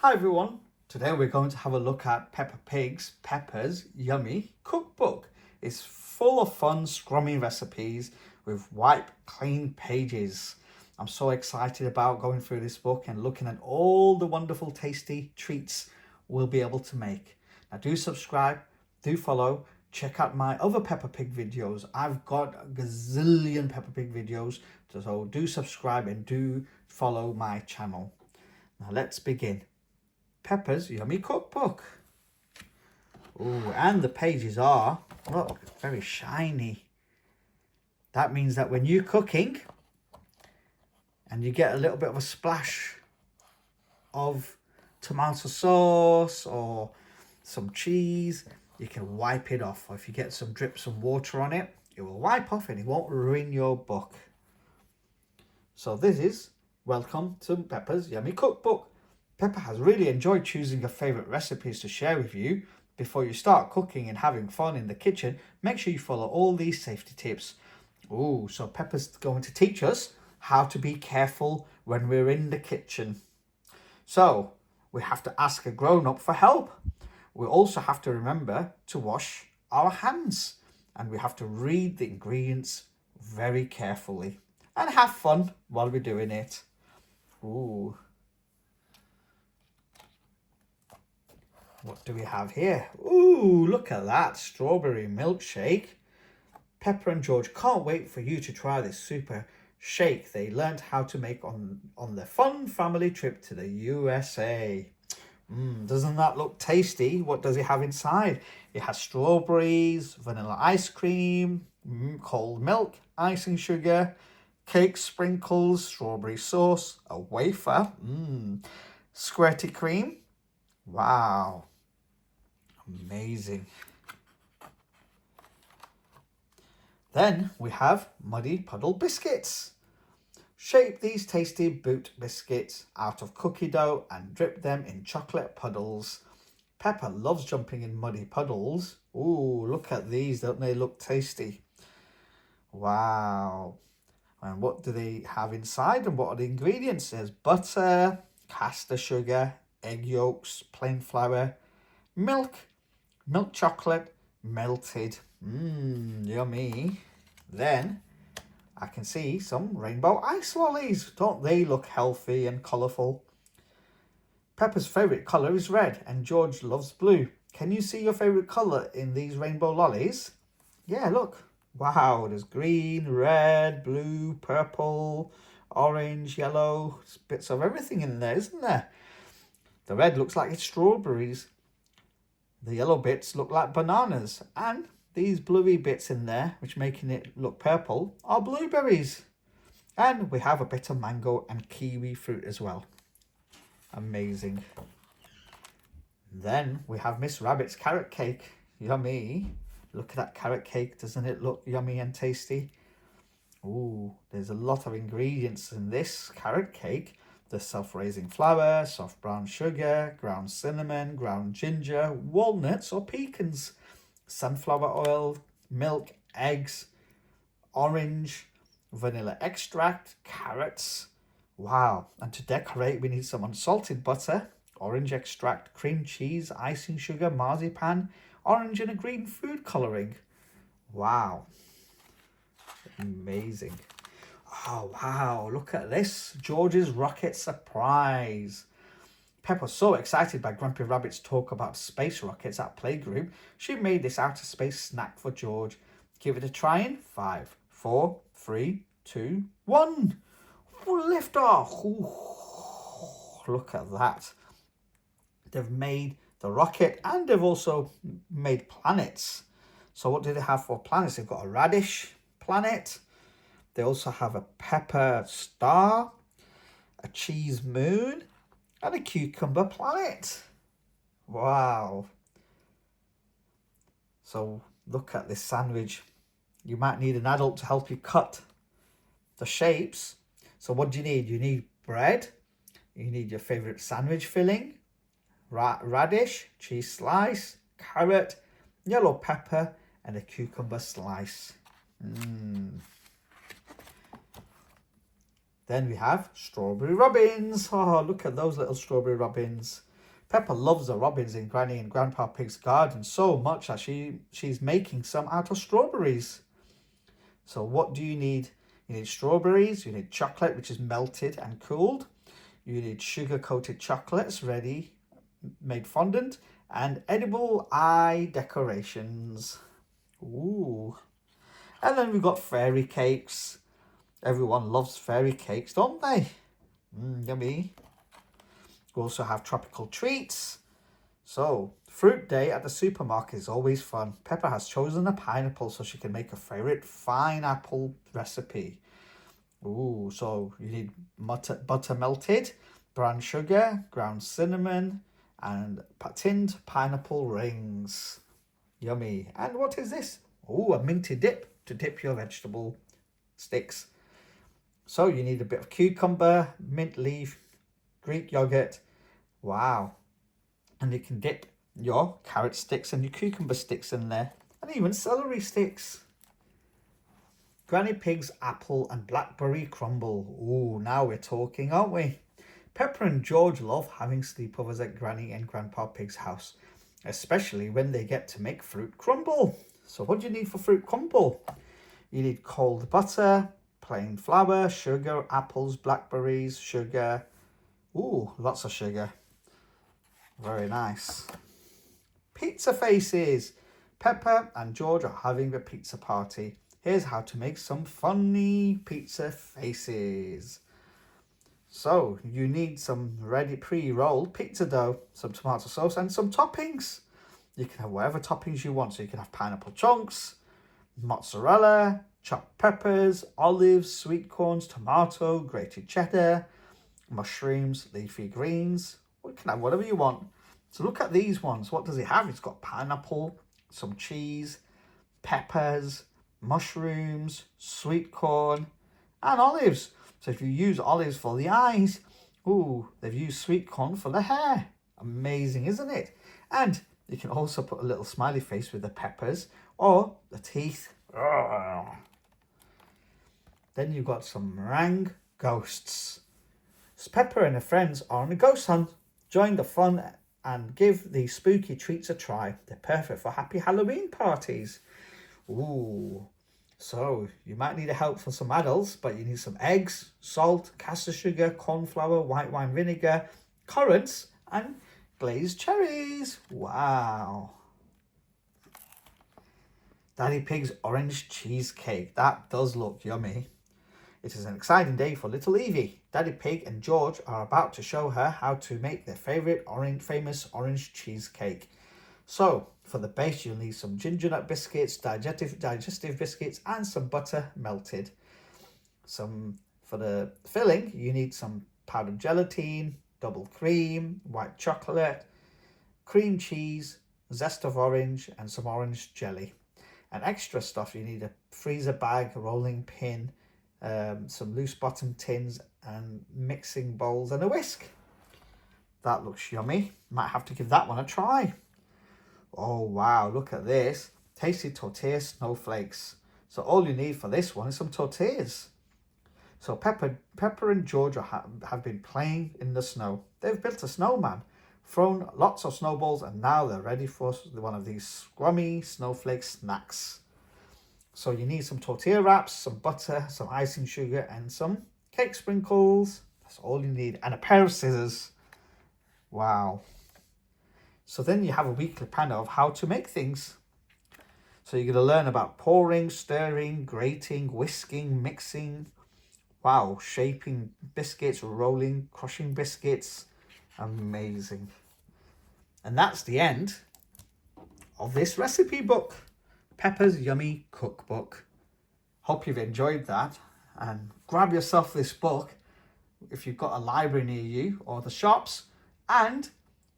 Hi everyone, today we're going to have a look at Peppa's Yummy Cookbook. It's full of fun, scrummy recipes with wipe clean pages. I'm so excited about going through this book and looking at all the wonderful tasty treats we'll be able to make. Now do subscribe, do follow, check out my other Peppa Pig videos. I've got a gazillion Peppa Pig videos, so do subscribe and do follow my channel. Now let's begin. Peppa's Yummy Cookbook. Oh, and the pages are, look, very shiny. That means that when you're cooking and you get a little bit of a splash of tomato sauce or some cheese, you can wipe it off. Or if you get some drips of water on it, it will wipe off and it won't ruin your book. So this is welcome to Peppa's Yummy Cookbook. Peppa has really enjoyed choosing her favourite recipes to share with you. Before you start cooking and having fun in the kitchen, make sure you follow all these safety tips. Oh, so Peppa's going to teach us how to be careful when we're in the kitchen. So, we have to ask a grown-up for help. We also have to remember to wash our hands. And we have to read the ingredients very carefully. And have fun while we're doing it. Ooh. What do we have here? Ooh, look at that strawberry milkshake. Peppa and George can't wait for you to try this super shake they learned how to make on their fun family trip to the USA. Doesn't that look tasty? What does it have inside? It has strawberries, vanilla ice cream, cold milk, icing sugar, cake sprinkles, strawberry sauce, a wafer, squirty cream. Wow. Amazing. Then we have Muddy Puddle Biscuits. Shape these tasty boot biscuits out of cookie dough and drip them in chocolate puddles. Peppa loves jumping in muddy puddles. Ooh, look at these. Don't they look tasty? Wow. And what do they have inside and what are the ingredients? There's butter, caster sugar, egg yolks, plain flour, milk chocolate, melted. Yummy. Then I can see some rainbow ice lollies. Don't they look healthy and colourful? Peppa's favourite colour is red and George loves blue. Can you see your favourite colour in these rainbow lollies? Yeah, look. Wow, there's green, red, blue, purple, orange, yellow. There's bits of everything in there, isn't there? The red looks like it's strawberries. The yellow bits look like bananas. And these bluey bits in there, which making it look purple, are blueberries. And we have a bit of mango and kiwi fruit as well. Amazing. Then we have Miss Rabbit's carrot cake. Yummy. Look at that carrot cake. Doesn't it look yummy and tasty? Ooh, there's a lot of ingredients in this carrot cake. The self-raising flour, soft brown sugar, ground cinnamon, ground ginger, walnuts or pecans, sunflower oil, milk, eggs, orange, vanilla extract, carrots. Wow, and to decorate we need some unsalted butter, orange extract, cream cheese, icing sugar, marzipan, orange and a green food colouring. Wow, amazing. Oh, wow, look at this. George's rocket surprise. Peppa's so excited by Grumpy Rabbit's talk about space rockets at playgroup, she made this outer space snack for George. Give it a try in 5, 4, 3, 2, 1. Lift off. Ooh, look at that. They've made the rocket and they've also made planets. So what do they have for planets? They've got a radish planet. They also have a pepper star, a cheese moon, and a cucumber planet. Wow. So look at this sandwich. You might need an adult to help you cut the shapes. So what do you need? You need bread. You need your favourite sandwich filling, radish, cheese slice, carrot, yellow pepper, and a cucumber slice. Then we have strawberry robins. Oh, look at those little strawberry robins. Peppa loves the robins in Granny and Grandpa Pig's garden so much that she's making some out of strawberries. So what do you need? You need strawberries, you need chocolate which is melted and cooled, you need sugar-coated chocolates ready, made fondant, and edible eye decorations. Ooh. And then we've got fairy cakes. Everyone loves fairy cakes, don't they? Yummy. We also have tropical treats. So, fruit day at the supermarket is always fun. Peppa has chosen a pineapple so she can make a favourite pineapple recipe. Ooh, so you need butter melted, brown sugar, ground cinnamon, and tinned pineapple rings. Yummy. And what is this? Ooh, a minty dip to dip your vegetable sticks. So you need a bit of cucumber, mint leaf, Greek yogurt. Wow. And you can dip your carrot sticks and your cucumber sticks in there. And even celery sticks. Granny Pig's apple and blackberry crumble. Ooh, now we're talking, aren't we? Peppa and George love having sleepovers at Granny and Grandpa Pig's house, especially when they get to make fruit crumble. So what do you need for fruit crumble? You need cold butter, plain flour, sugar, apples, blackberries, sugar. Ooh, lots of sugar. Very nice. Pizza faces. Peppa and George are having a pizza party. Here's how to make some funny pizza faces. So you need some ready pre-rolled pizza dough, some tomato sauce and some toppings. You can have whatever toppings you want. So you can have pineapple chunks, mozzarella, chopped peppers, olives, sweet corns, tomato, grated cheddar, mushrooms, leafy greens. You can have whatever you want. So look at these ones. What does it have? It's got pineapple, some cheese, peppers, mushrooms, sweet corn, and olives. So if you use olives for the eyes, ooh, they've used sweet corn for the hair. Amazing, isn't it? And you can also put a little smiley face with the peppers or the teeth. Then you've got some meringue ghosts. So Peppa and her friends are on a ghost hunt. Join the fun and give these spooky treats a try. They're perfect for happy Halloween parties. Ooh, so you might need a help from some adults, but you need some eggs, salt, caster sugar, corn flour, white wine vinegar, currants, and glazed cherries. Wow. Daddy Pig's orange cheesecake. That does look yummy. It is an exciting day for little Evie. Daddy Pig and George are about to show her how to make their favourite famous orange cheesecake. So, for the base, you'll need some ginger nut biscuits, digestive biscuits, and some butter melted. For the filling, you need some powdered gelatin, double cream, white chocolate, cream cheese, zest of orange, and some orange jelly. And extra stuff, you need a freezer bag, a rolling pin, some loose bottom tins, and mixing bowls and a whisk. That looks yummy. Might have to give that one a try. Oh wow, look at this. Tasty tortilla snowflakes. So all you need for this one is some tortillas. So Peppa and George have been playing in the snow. They've built a snowman, thrown lots of snowballs, and now they're ready for one of these scrummy snowflake snacks. So you need some tortilla wraps, some butter, some icing sugar, and some cake sprinkles. That's all you need. And a pair of scissors. Wow. So then you have a weekly planner of how to make things. So you're going to learn about pouring, stirring, grating, whisking, mixing. Wow, shaping biscuits, rolling, crushing biscuits. Amazing. And that's the end of this recipe book. Peppa's Yummy Cookbook. Hope you've enjoyed that. And grab yourself this book if you've got a library near you or the shops. And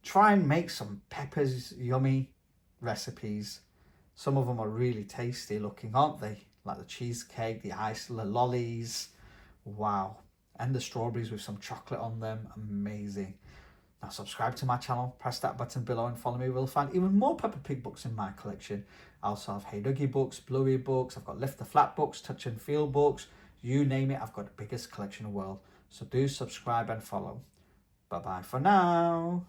try and make some Peppa's Yummy recipes. Some of them are really tasty looking, aren't they? Like the cheesecake, the ice, the lollies. Wow. And the strawberries with some chocolate on them. Amazing. Now subscribe to my channel, press that button below and follow me. We'll find even more Peppa Pig books in my collection. I also have Hey Dougie books, Bluey books, I've got Lift the Flat books, Touch and Feel books. You name it, I've got the biggest collection in the world. So do subscribe and follow. Bye bye for now.